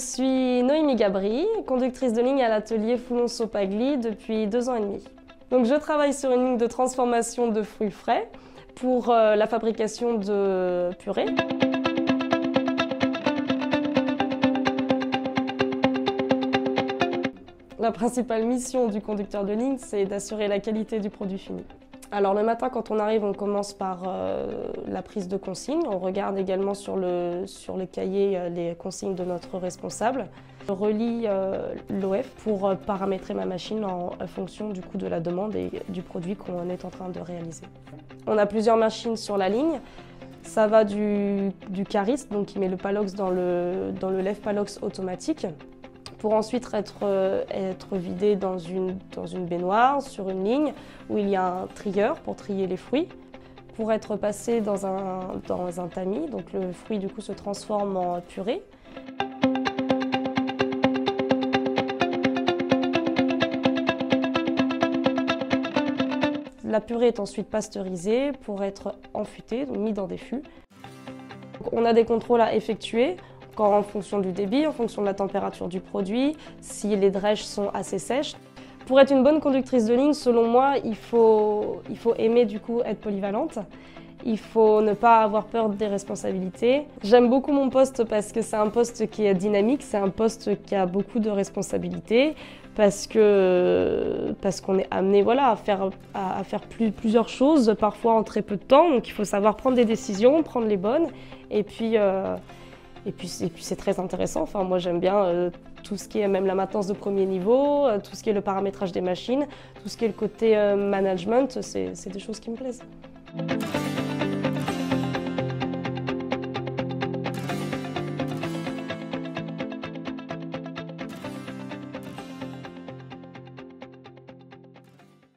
suis Noémie Gabry, conductrice de ligne à l'atelier Foulon-Sopagli depuis 2 ans et demi. Donc je travaille sur une ligne de transformation de fruits frais pour la fabrication de purées. La principale mission du conducteur de ligne, c'est d'assurer la qualité du produit fini. Alors le matin, quand on arrive, on commence par la prise de consignes. On regarde également sur le cahier les consignes de notre responsable. Je relis l'OF pour paramétrer ma machine en fonction du coup de la demande et du produit qu'on est en train de réaliser. On a plusieurs machines sur la ligne. Ça va du cariste, donc qui met le palox dans le lève palox automatique, pour ensuite être vidé dans une baignoire sur une ligne où il y a un trieur pour trier les fruits, pour être passé dans un tamis, donc le fruit du coup se transforme en purée. La purée est ensuite pasteurisée pour être enfûtée, donc mise dans des fûts. On a des contrôles à effectuer en fonction du débit, en fonction de la température du produit, si les drèches sont assez sèches. Pour être une bonne conductrice de ligne, selon moi, il faut aimer du coup être polyvalente. Il faut ne pas avoir peur des responsabilités. J'aime beaucoup mon poste parce que c'est un poste qui est dynamique, c'est un poste qui a beaucoup de responsabilités, parce qu'on est amené voilà, à faire plusieurs choses, parfois en très peu de temps. Donc il faut savoir prendre des décisions, prendre les bonnes, et puis c'est très intéressant. Enfin, moi j'aime bien tout ce qui est même la maintenance de premier niveau, tout ce qui est le paramétrage des machines, tout ce qui est le côté management, c'est des choses qui me plaisent.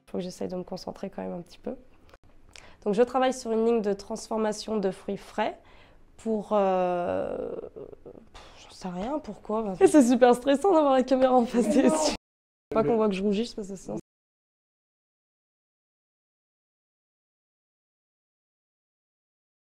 Il faut que j'essaye de me concentrer quand même un petit peu. Donc je travaille sur une ligne de transformation de fruits frais pour... j'en sais rien, pourquoi. C'est super stressant d'avoir la caméra en face des yeux. Pas qu'on voit que je rougisse parce que sinon